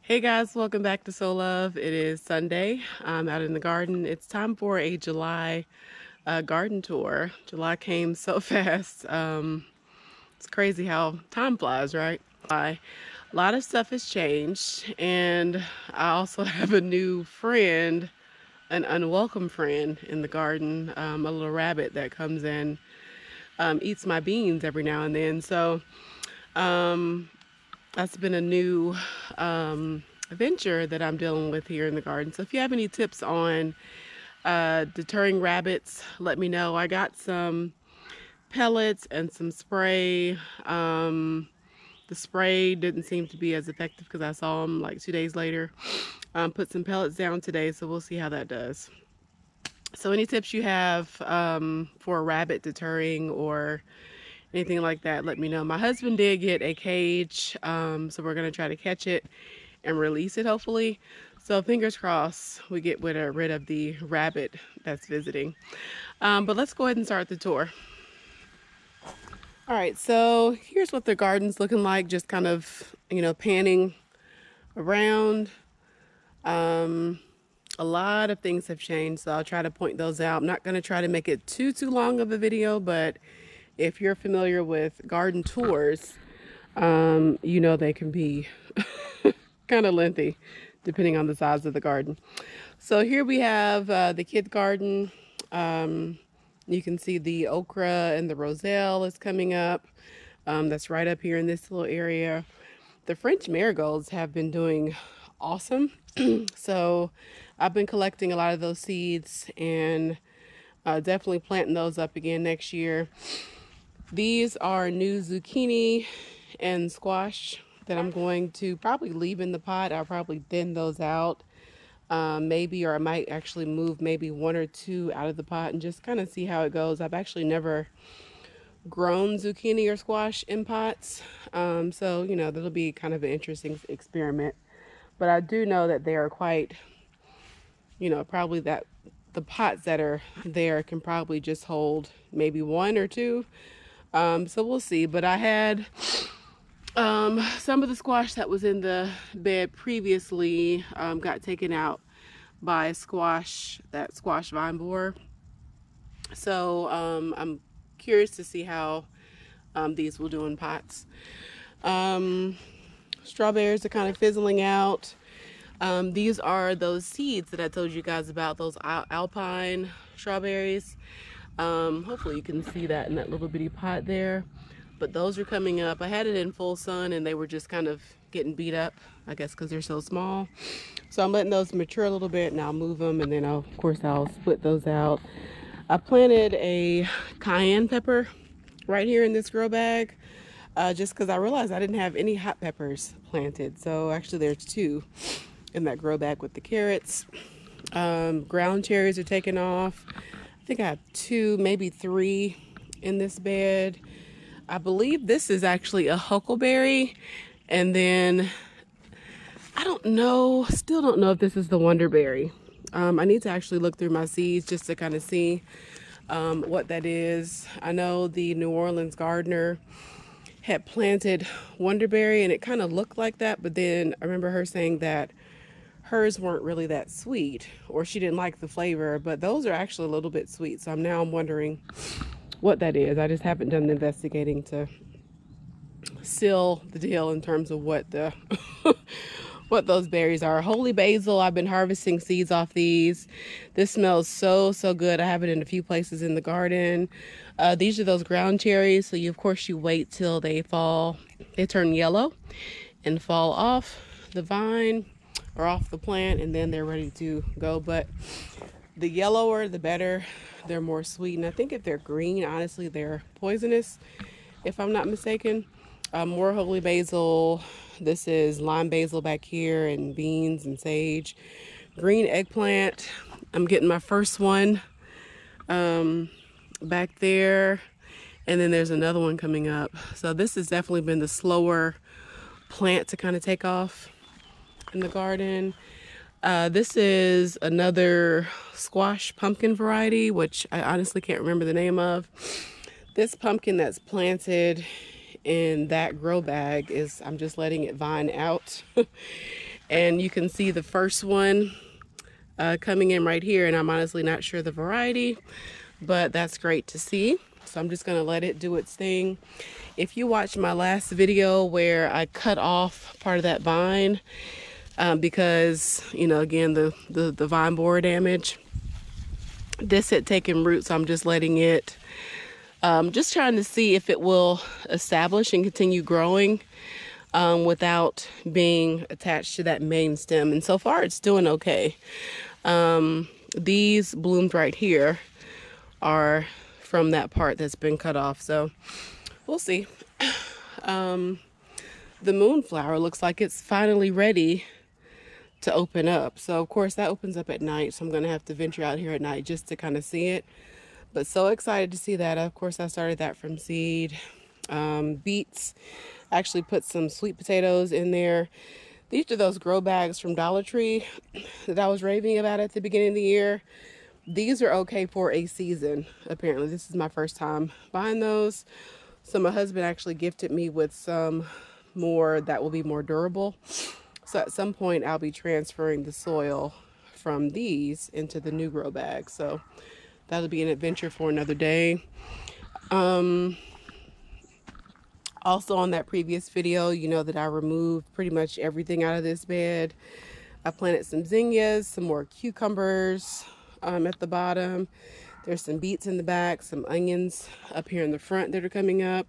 Hey guys, welcome back to Sow Love. It is Sunday. I'm out in the garden. It's time for a July garden tour. July came so fast. It's crazy how time flies, right? A lot of stuff has changed, and I also have a new friend, an unwelcome friend in the garden, a little rabbit that comes in, eats my beans every now and then. So that's been a new venture that I'm dealing with here in the garden. So if you have any tips on deterring rabbits, let me know. I got some pellets and some spray. The spray didn't seem to be as effective because I saw them like 2 days later. Put some pellets down today, so we'll see how that does. So any tips you have for rabbit deterring or anything like that, let me know. My husband did get a cage, so we're going to try to catch it and release it hopefully. So fingers crossed we get rid of the rabbit that's visiting. But let's go ahead and start the tour. All right, so here's what the garden's looking like, just kind of, panning around. A lot of things have changed, so I'll try to point those out. I'm not going to try to make it too long of a video, but if you're familiar with garden tours, they can be kind of lengthy depending on the size of the garden. So here we have the kid garden. You can see the okra and the roselle is coming up. That's right up here in this little area. The French marigolds have been doing awesome. So I've been collecting a lot of those seeds and definitely planting those up again next year. These are new zucchini and squash that I'm going to probably leave in the pot. I'll probably thin those out maybe, or I might actually move maybe one or two out of the pot and just kind of see how it goes. I've actually never grown zucchini or squash in pots, so that'll be kind of an interesting experiment. But I do know that they are quite, probably that the pots that are there can probably just hold maybe one or two. So we'll see. But I had some of the squash that was in the bed previously got taken out by that squash vine borer. So I'm curious to see how these will do in pots. Strawberries are kind of fizzling out. These are those seeds that I told you guys about, those alpine strawberries. Hopefully you can see that in that little bitty pot there. But those are coming up. I had it in full sun and they were just kind of getting beat up, I guess because they're so small. So I'm letting those mature a little bit and I'll move them, and then of course I'll split those out. I planted a cayenne pepper right here in this grow bag just because I realized I didn't have any hot peppers planted. So actually there's two in that grow bag with the carrots. Ground cherries are taking off. I think I have two, maybe three in this bed. I believe this is actually a huckleberry. And then I don't know, still don't know if this is the wonderberry. I need to actually look through my seeds just to kind of see what that is. I know the New Orleans gardener had planted wonderberry and it kind of looked like that, but then I remember her saying that hers weren't really that sweet, or she didn't like the flavor, but those are actually a little bit sweet. So I'm wondering what that is. I just haven't done the investigating to seal the deal in terms of what the what those berries are. Holy basil, I've been harvesting seeds off these. This smells so good. I have it in a few places in the garden. These are those ground cherries. So of course you wait till they turn yellow and fall off the vine or off the plant, and then they're ready to go. But the yellower the better. They're more sweet, and I think if they're green, honestly they're poisonous if I'm not mistaken. More holy basil. This is lime basil back here, and beans and sage. Green eggplant, I'm getting my first one back there, and then there's another one coming up. So this has definitely been the slower plant to kind of take off in the garden. This is another squash pumpkin variety, which I honestly can't remember the name of. This pumpkin that's planted in that grow bag I'm just letting it vine out And you can see the first one coming in right here, and I'm honestly not sure the variety, but that's great to see. So I'm just gonna let it do its thing. If you watched my last video where I cut off part of that vine because, you know, again, the vine borer damage, this had taken root, so I'm just letting it, just trying to see if it will establish and continue growing without being attached to that main stem. And so far it's doing okay. These blooms right here are from that part that's been cut off, so we'll see. The moonflower looks like it's finally ready to open up. So of course that opens up at night, so I'm gonna have to venture out here at night just to kind of see it. But so excited to see that. Of course I started that from seed. Beets, actually put some sweet potatoes in there. These are those grow bags from Dollar Tree that I was raving about at the beginning of the year. These are okay for a season, apparently. This is my first time buying those. So my husband actually gifted me with some more that will be more durable. So at some point I'll be transferring the soil from these into the new grow bag. So that'll be an adventure for another day. Also on that previous video, you know that I removed pretty much everything out of this bed. I planted some zinnias, some more cucumbers at the bottom. There's some beets in the back, some onions up here in the front that are coming up.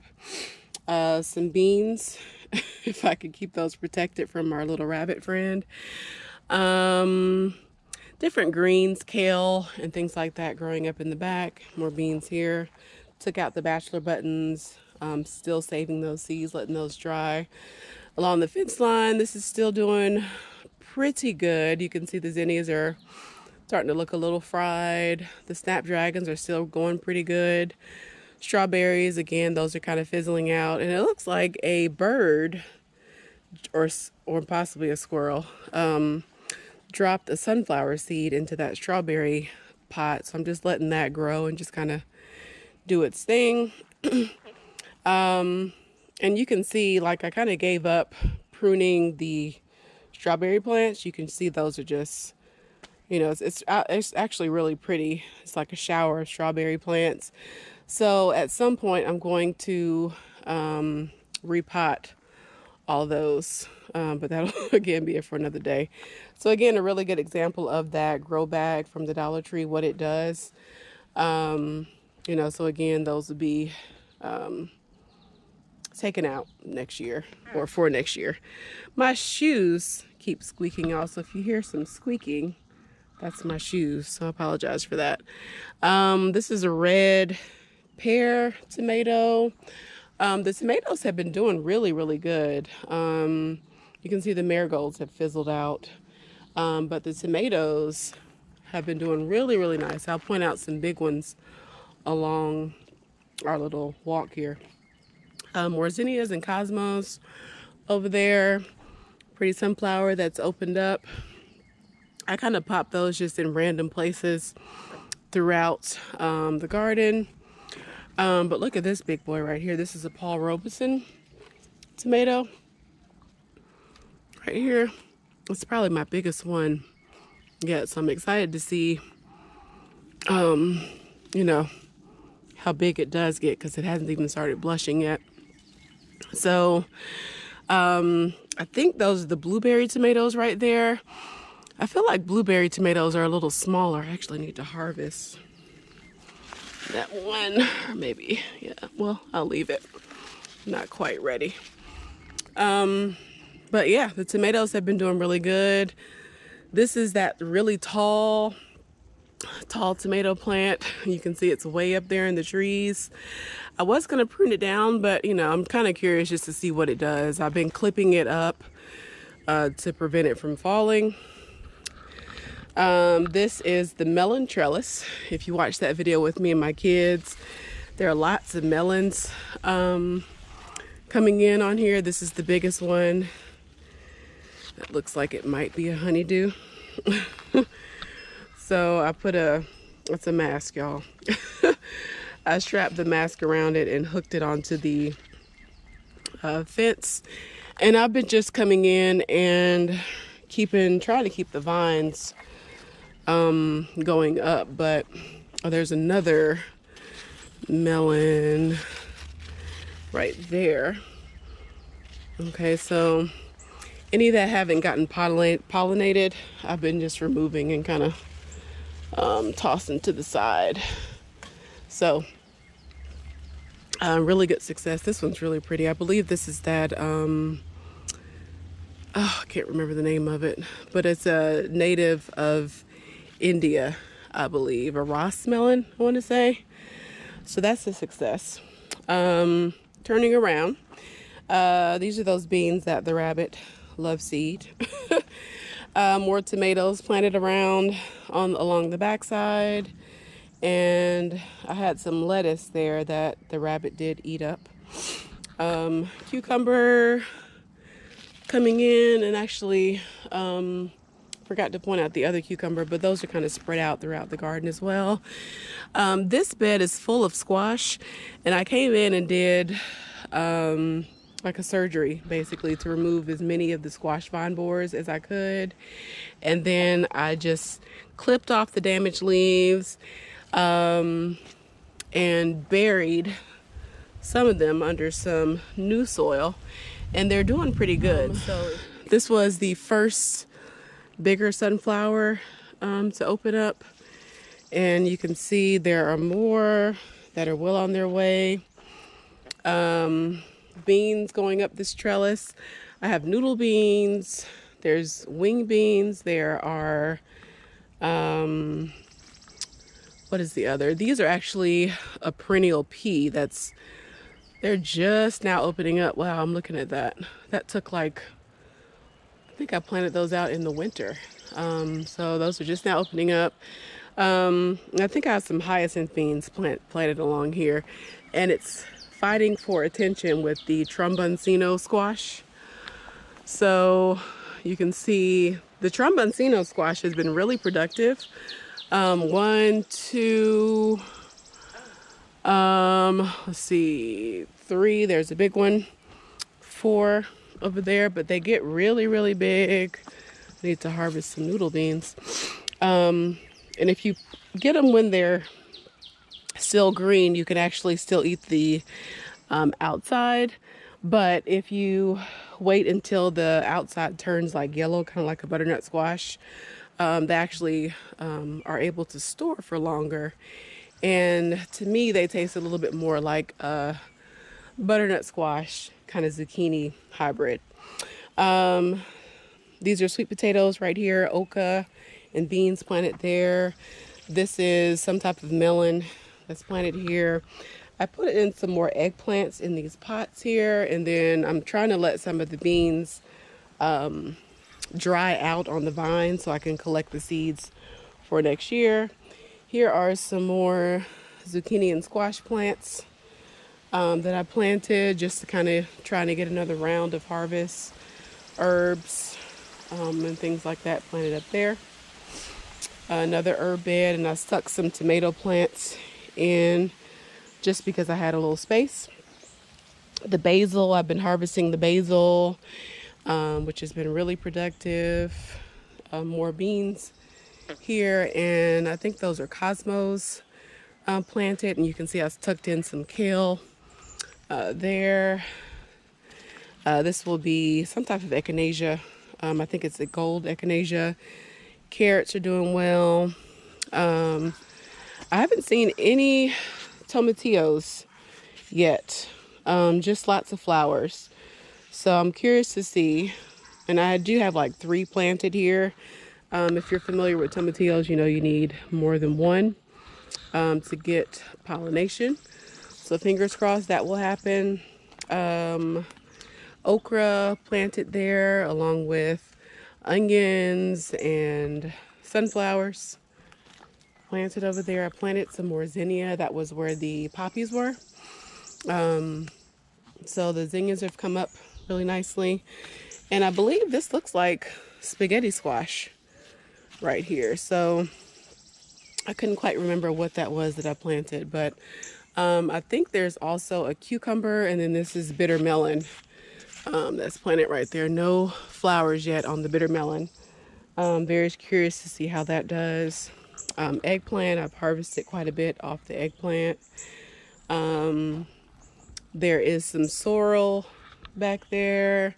Some beans, if I could keep those protected from our little rabbit friend. Different greens, kale, and things like that growing up in the back. More beans here. Took out the bachelor buttons. Still saving those seeds, letting those dry. Along the fence line, this is still doing pretty good. You can see the zinnias are starting to look a little fried. The snapdragons are still going pretty good. Strawberries, again, those are kind of fizzling out. And it looks like a bird or possibly a squirrel dropped a sunflower seed into that strawberry pot. So I'm just letting that grow and just kind of do its thing. And you can see, like, I kind of gave up pruning the strawberry plants. You can see those are just, you know, it's actually really pretty. It's like a shower of strawberry plants. So at some point I'm going to repot all those, but that'll again be it for another day. So again, a really good example of that grow bag from the Dollar Tree, what it does. You know, so again, those will be taken out next year, or for next year. My shoes keep squeaking also. If you hear some squeaking, that's my shoes, so I apologize for that. This is a red pear tomato. The tomatoes have been doing really, really good. You can see the marigolds have fizzled out, but the tomatoes have been doing really, really nice. I'll point out some big ones along our little walk here. More zinnias and cosmos over there. Pretty sunflower that's opened up. I kind of pop those just in random places throughout the garden. But look at this big boy right here. This is a Paul Robeson tomato. Right here. It's probably my biggest one yet. So I'm excited to see, you know, how big it does get, because it hasn't even started blushing yet. So I think those are the blueberry tomatoes right there. I feel like blueberry tomatoes are a little smaller. I actually need to harvest that one, or maybe, yeah, well, I'll leave it. Not quite ready. But yeah, the tomatoes have been doing really good. This is that really tall tomato plant. You can see it's way up there in the trees. I was going to prune it down, but you know, I'm kind of curious just to see what it does. I've been clipping it up to prevent it from falling. This is the melon trellis. If you watched that video with me and my kids, there are lots of melons coming in on here. This is the biggest one. It looks like it might be a honeydew. So I put it's a mask, y'all. I strapped the mask around it and hooked it onto the fence. And I've been just coming in and trying to keep the vines going up, but there's another melon right there. Okay, so any that haven't gotten pollinated, I've been just removing and kind of tossing to the side. So really good success. This one's really pretty. I believe this is that oh, I can't remember the name of it, but it's a native of India, I believe, a Ross melon, I want to say. So that's a success. Turning around, these are those beans that the rabbit loves seed. More tomatoes planted around along the backside, and I had some lettuce there that the rabbit did eat up. Cucumber coming in, and actually forgot to point out the other cucumber, but those are kind of spread out throughout the garden as well. This bed is full of squash, and I came in and did like a surgery basically to remove as many of the squash vine borers as I could, and then I just clipped off the damaged leaves and buried some of them under some new soil, and they're doing pretty good. So this was the first bigger sunflower to open up, and you can see there are more that are well on their way. Beans going up this trellis. I have noodle beans, there's wing beans, there are what is the other? These are actually a perennial pea. They're just now opening up. Wow, I'm looking at that. That took like, I think I planted those out in the winter. So those are just now opening up. I think I have some hyacinth beans planted along here, and it's fighting for attention with the tromboncino squash. So you can see the tromboncino squash has been really productive. 1, 2, let's see, 3, there's a big one, 4 over there, but they get really big. I need to harvest some noodle beans. And if you get them when they're still green, you can actually still eat the outside. But if you wait until the outside turns like yellow, kind of like a butternut squash, they actually are able to store for longer. And to me, they taste a little bit more like a butternut squash, kind of zucchini hybrid. These are sweet potatoes right here, oca, and beans planted there. This is some type of melon that's planted here. I put in some more eggplants in these pots here, and then I'm trying to let some of the beans dry out on the vine so I can collect the seeds for next year. Here are some more zucchini and squash plants that I planted just to kind of trying to get another round of harvest. Herbs and things like that planted up there. Another herb bed, and I stuck some tomato plants in just because I had a little space. The basil, I've been harvesting the basil, which has been really productive. More beans here, and I think those are cosmos planted, and you can see I tucked in some kale there. This will be some type of echinacea. I think it's a gold echinacea. Carrots are doing well. I haven't seen any tomatillos yet, just lots of flowers. So I'm curious to see, and I do have like 3 planted here. If you're familiar with tomatillos, you know you need more than one to get pollination. So fingers crossed that will happen. Okra planted there along with onions and sunflowers planted over there. I planted some more zinnia. That was where the poppies were. So the zinnias have come up really nicely. And I believe this looks like spaghetti squash right here. So I couldn't quite remember what that was that I planted, but I think there's also a cucumber, and then this is bitter melon That's planted right there. No flowers yet on the bitter melon. Very curious to see how that does. Eggplant, I've harvested quite a bit off the eggplant. There is some sorrel back there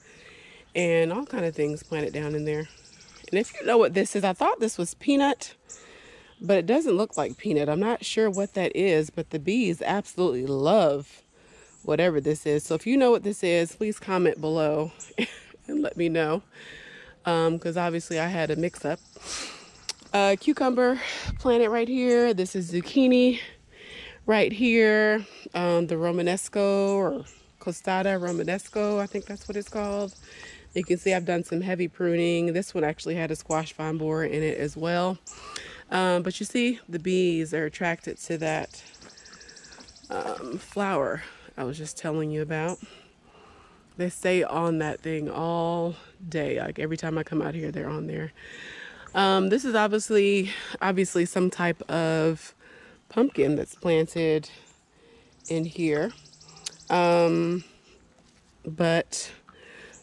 and all kind of things planted down in there. And if you know what this is, I thought this was peanut, but it doesn't look like peanut. I'm not sure what that is, but the bees absolutely love whatever this is. So if you know what this is, please comment below and let me know, because obviously I had a mix-up. Cucumber planted right here. This is zucchini right here. The Romanesco or Costada Romanesco, I think that's what it's called. You can see I've done some heavy pruning. This one actually had a squash vine borer in it as well. But you see the bees are attracted to that flower I was just telling you about. They stay on that thing all day. Like every time I come out here, they're on there. This is obviously some type of pumpkin that's planted in here. But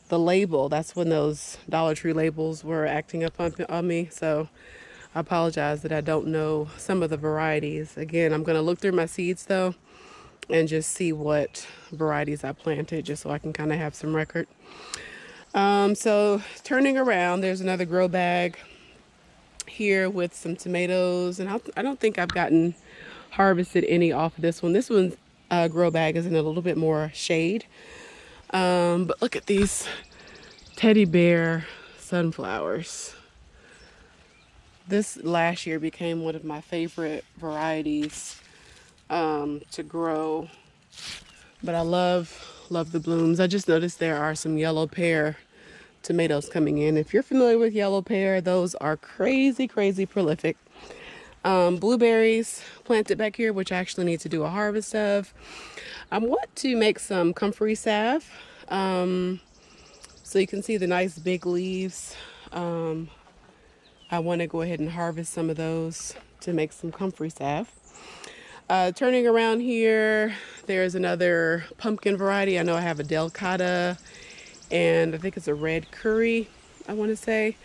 the label, that's when those Dollar Tree labels were acting up on me. So I apologize that I don't know some of the varieties. Again, I'm going to look through my seeds though and just see what varieties I planted, just so I can kind of have some record. So turning around, there's another grow bag here with some tomatoes, and I don't think I've gotten harvested any off of this one. This one's grow bag is in a little bit more shade. But look at these teddy bear sunflowers. This last year became one of my favorite varieties to grow, but I love the blooms. I just noticed there are some yellow pear tomatoes coming in. If you're familiar with yellow pear, those are crazy prolific. Blueberries planted back here, which I actually need to do a harvest of. I want to make some comfrey salve, so you can see the nice big leaves. I want to go ahead and harvest some of those to make some comfrey salve. Turning around here, there's another pumpkin variety. I know I have a delicata and I think it's a red curry, I want to say,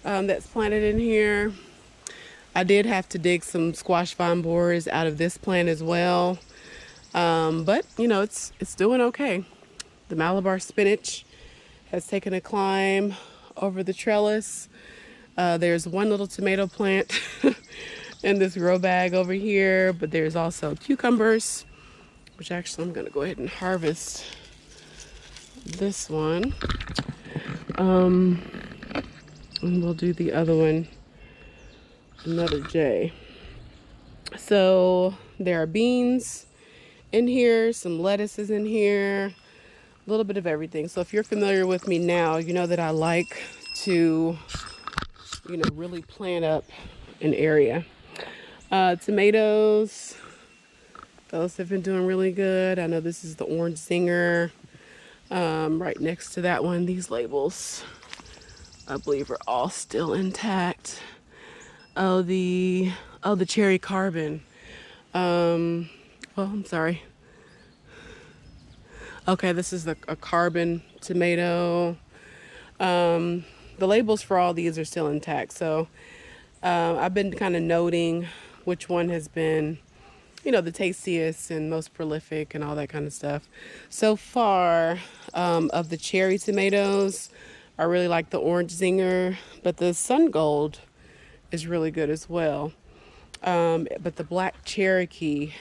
that's planted in here. I did have to dig some squash vine borers out of this plant as well. But you know, it's doing okay. The Malabar spinach has taken a climb over the trellis. There's one little tomato plant in this grow bag over here, but there's also cucumbers, which actually I'm going to go ahead and harvest this one. And we'll do the other one another day. So there are beans in here, some lettuces in here, a little bit of everything. So if you're familiar with me now, you know that I like to, you know, really plant up an area. Tomatoes, those have been doing really good. I know this is the orange zinger. Right next to that one, these labels, I believe, are all still intact. Oh, the cherry carbon. Well, I'm sorry. Okay, this is a carbon tomato. The labels for all these are still intact. So I've been kind of noting which one has been, you know, the tastiest and most prolific and all that kind of stuff. So far, of the cherry tomatoes, I really like the orange zinger, but the sun gold is really good as well. But the black Cherokee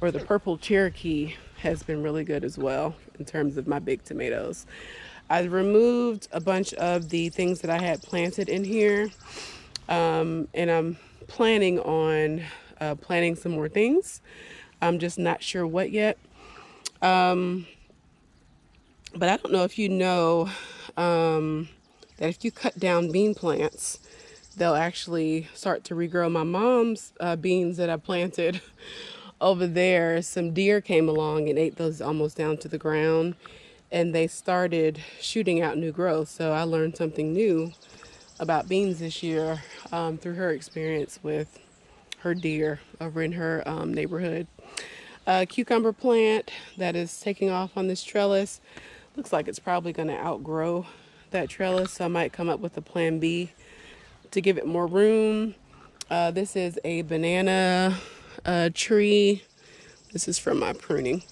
or the purple Cherokee has been really good as well in terms of my big tomatoes. I removed a bunch of the things that I had planted in here, and I'm planning on planting some more things. I'm just not sure what yet. But I don't know if you know that if you cut down bean plants, they'll actually start to regrow. My mom's beans that I planted over there, some deer came along and ate those almost down to the ground, and they started shooting out new growth. So I learned something new about beans this year through her experience with her deer over in her neighborhood. Cucumber plant that is taking off on this trellis. Looks like it's probably going to outgrow that trellis, so I might come up with a plan B to give it more room. This is a banana tree. This is from my pruning.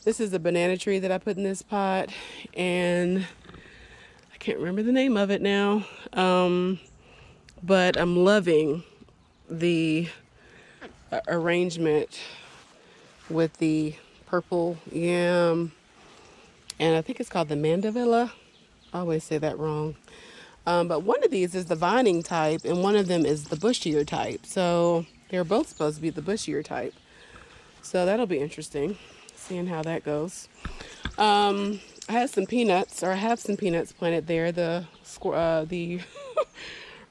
This is a banana tree that I put in this pot, and I can't remember the name of it now, but I'm loving the arrangement with the purple yam, and I think it's called the mandevilla. I always say that wrong. But one of these is the vining type, and one of them is the bushier type. So they're both supposed to be the bushier type. So that'll be interesting, seeing how that goes. I had some peanuts, or I have some peanuts planted there. The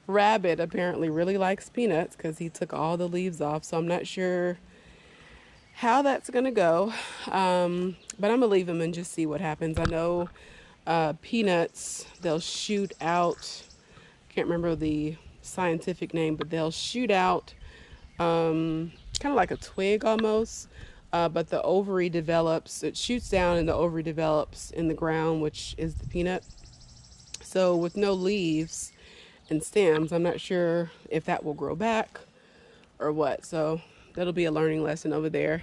rabbit apparently really likes peanuts because he took all the leaves off. So I'm not sure how that's gonna go, but I'm gonna leave them and just see what happens. I know peanuts, they'll shoot out, can't remember the scientific name, but they'll shoot out kind of like a twig almost, but the ovary develops, it shoots down and the ovary develops in the ground, which is the peanut. So with no leaves and stems, I'm not sure if that will grow back or what. So that'll be a learning lesson over there.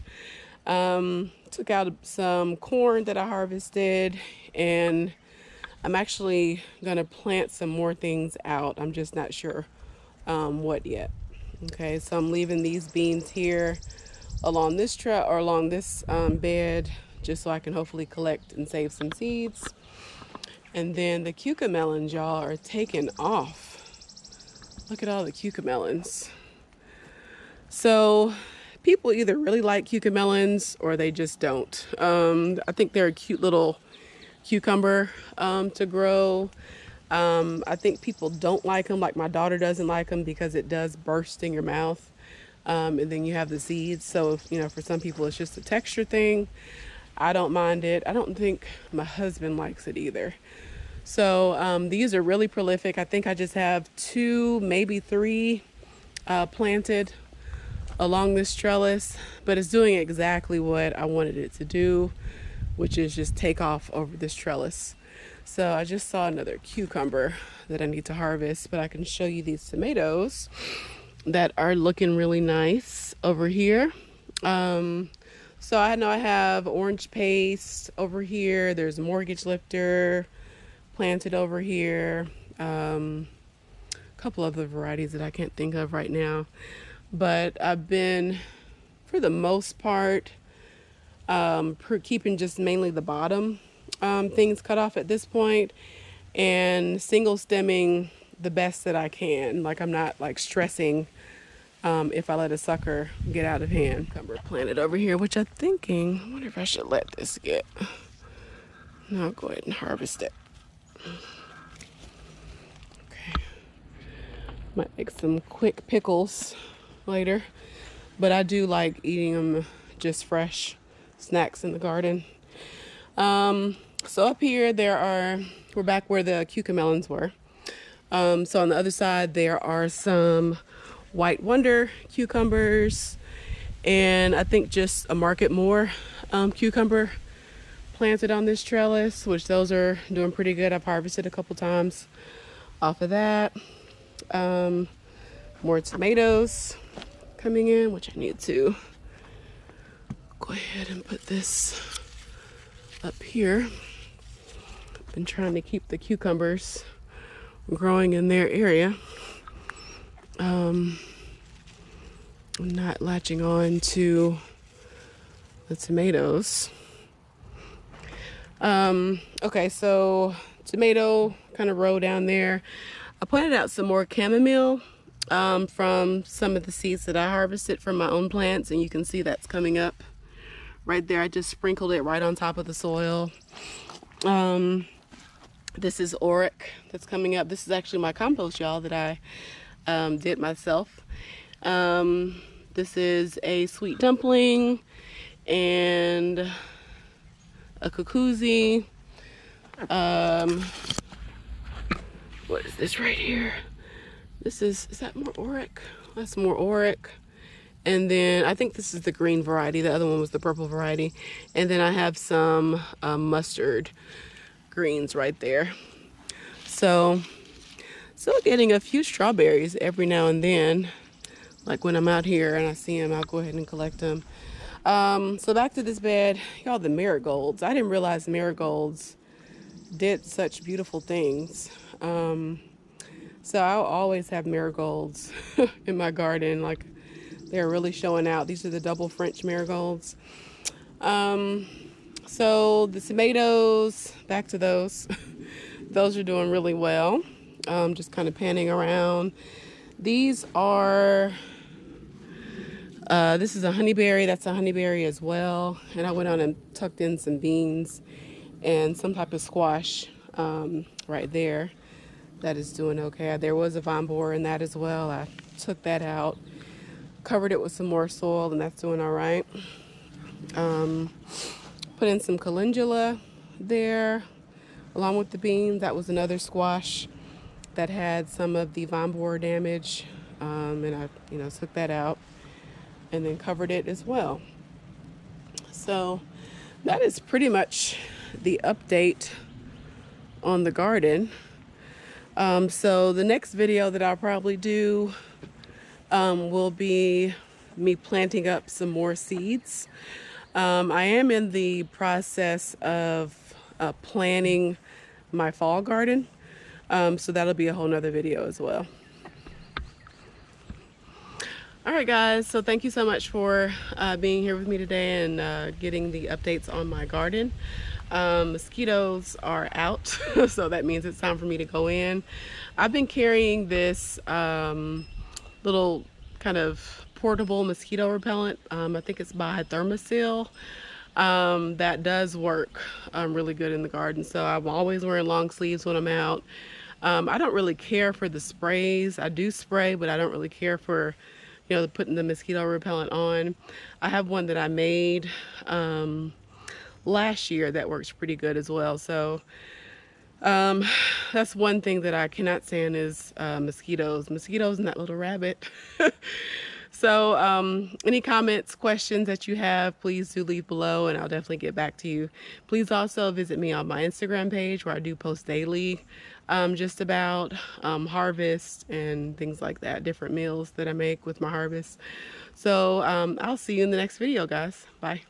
Took out some corn that I harvested, and I'm actually gonna plant some more things out. I'm just not sure what yet. Okay, so I'm leaving these beans here along this bed, just so I can hopefully collect and save some seeds. And then the cucamelons, y'all, are taking off. Look at all the cucamelons. So people either really like cucamelons or they just don't. I think they're a cute little cucumber to grow. I think people don't like them, like my daughter doesn't like them because it does burst in your mouth. And then you have the seeds. So, for some people it's just a texture thing. I don't mind it. I don't think my husband likes it either. So these are really prolific. I think I just have 2, maybe 3 planted along this trellis, but it's doing exactly what I wanted it to do, which is just take off over this trellis. So I just saw another cucumber that I need to harvest, but I can show you these tomatoes that are looking really nice over here. So I know I have orange paste over here. There's mortgage lifter planted over here. A couple other varieties that I can't think of right now. But I've been, for the most part, keeping just mainly the bottom things cut off at this point, and single stemming the best that I can. Like, I'm not like stressing if I let a sucker get out of hand. Cucumber planted over here, which I'm thinking, I wonder if I should let this get. No, I'll go ahead and harvest it. Okay. Might make some quick pickles later, but I do like eating them just fresh, snacks in the garden. So up here we're back where the cucamelons were. So on the other side there are some White Wonder cucumbers, and I think just a Market More cucumber planted on this trellis, which those are doing pretty good. I've harvested a couple times off of that. More tomatoes coming in, which I need to go ahead and put this up here. Been trying to keep the cucumbers growing in their area. I'm not latching on to the tomatoes. Okay, so tomato kind of row down there. I planted out some more chamomile from some of the seeds that I harvested from my own plants, and you can see that's coming up right there. I just sprinkled it right on top of the soil. This is Oric that's coming up. This is actually my compost, y'all, that I did myself. This is a sweet dumpling and a kukuzi. What is this right here? This is that more Oric? That's more Oric. And then I think this is the green variety. The other one was the purple variety. And then I have some mustard greens right there. So still getting a few strawberries every now and then. Like when I'm out here and I see them, I'll go ahead and collect them. So back to this bed, y'all, the marigolds. I didn't realize marigolds did such beautiful things. So I'll always have marigolds in my garden. Like, they're really showing out. These are the double French marigolds. So the tomatoes, back to those. Those are doing really well. Just kind of panning around. These are, this is a honeyberry. That's a honeyberry as well. And I went on and tucked in some beans and some type of squash right there. That is doing okay. There was a vine borer in that as well. I took that out, covered it with some more soil, and that's doing all right. Put in some calendula there along with the beans. That was another squash that had some of the vine borer damage, and I took that out and then covered it as well. So that is pretty much the update on the garden. So the next video that I'll probably do will be me planting up some more seeds. I am in the process of planning my fall garden, so that'll be a whole nother video as well. All right, guys, so thank you so much for being here with me today and getting the updates on my garden. Mosquitoes are out, so that means it's time for me to go in. I've been carrying this little kind of portable mosquito repellent. I think it's by Thermosil. That does work really good in the garden. So I'm always wearing long sleeves when I'm out. I don't really care for the sprays. I do spray, but I don't really care for putting the mosquito repellent on. I have one that I made last year that works pretty good as well. So that's one thing that I cannot stand is mosquitoes and that little rabbit. So any comments, questions that you have, please do leave below and I'll definitely get back to you. Please also visit me on my Instagram page where I do post daily just about harvest and things like that, different meals that I make with my harvest. So I'll see you in the next video, guys. Bye.